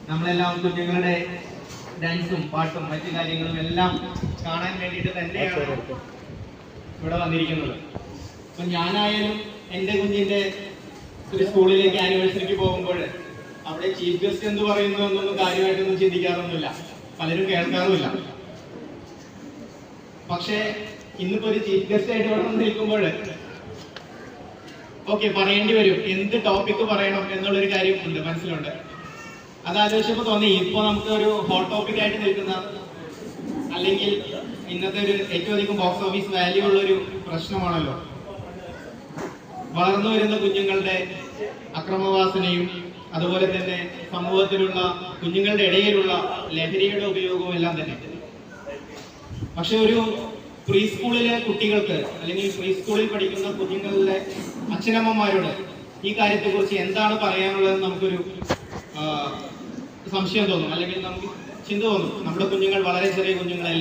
നമ്മളെല്ലാം കുഞ്ഞുങ്ങളുടെ ഡാൻസും പാട്ടും മറ്റു കാര്യങ്ങളും എല്ലാം കാണാൻ വേണ്ടിയിട്ട് തന്നെയാണ് ഇവിടെ വന്നിരിക്കുന്നത്. അപ്പൊ ഞാനായാലും എൻ്റെ കുഞ്ഞിന്റെ ഒരു സ്കൂളിലേക്ക് ആനിവേഴ്സറിക്ക് പോകുമ്പോൾ അവിടെ ചീഫ് ഗസ്റ്റ് എന്ത് പറയുന്നു എന്നൊന്നും കാര്യമായിട്ടൊന്നും ചിന്തിക്കാറൊന്നുമില്ല, പലരും കേൾക്കാറുമില്ല. പക്ഷേ ഇന്നിപ്പോ ഒരു ചീഫ് ഗസ്റ്റ് ആയിട്ട് ഇവിടെ വന്ന് നിൽക്കുമ്പോൾ ഓക്കെ പറയേണ്ടി വരും, എന്ത് ടോപ്പിക് പറയണം എന്നുള്ളൊരു കാര്യം ഉണ്ട് മനസ്സിലുണ്ട്. അതാലോചിച്ചപ്പോ തോന്നി ഇപ്പൊ നമുക്ക് ഒരു ഹോട്ട് ടോപ്പിക് ആയിട്ട് നിൽക്കുന്ന, അല്ലെങ്കിൽ ഇന്നത്തെ ഒരു ഏറ്റവും അധികം ബോക്സ് ഓഫീസ് വാല്യൂ ഉള്ള ഒരു പ്രശ്നമാണല്ലോ വളർന്നു വരുന്ന കുഞ്ഞുങ്ങളുടെ അക്രമവാസനയും അതുപോലെ തന്നെ സമൂഹത്തിലുള്ള കുഞ്ഞുങ്ങളുടെ ഇടയിലുള്ള ലഹരിയുടെ ഉപയോഗവും എല്ലാം തന്നെ. പക്ഷെ ഒരു പ്രീ സ്കൂളിലെ കുട്ടികൾക്ക് അല്ലെങ്കിൽ പ്രീ സ്കൂളിൽ പഠിക്കുന്ന കുഞ്ഞുങ്ങളുടെ അച്ഛനമ്മമാരോട് ഈ കാര്യത്തെക്കുറിച്ച് എന്താണ് പറയാനുള്ളതെന്ന് നമുക്കൊരു സംശയം തോന്നും, അല്ലെങ്കിൽ നമുക്ക് ചിന്ത തോന്നും. നമ്മുടെ കുഞ്ഞുങ്ങൾ വളരെ ചെറിയ കുഞ്ഞുങ്ങളല്ലേ,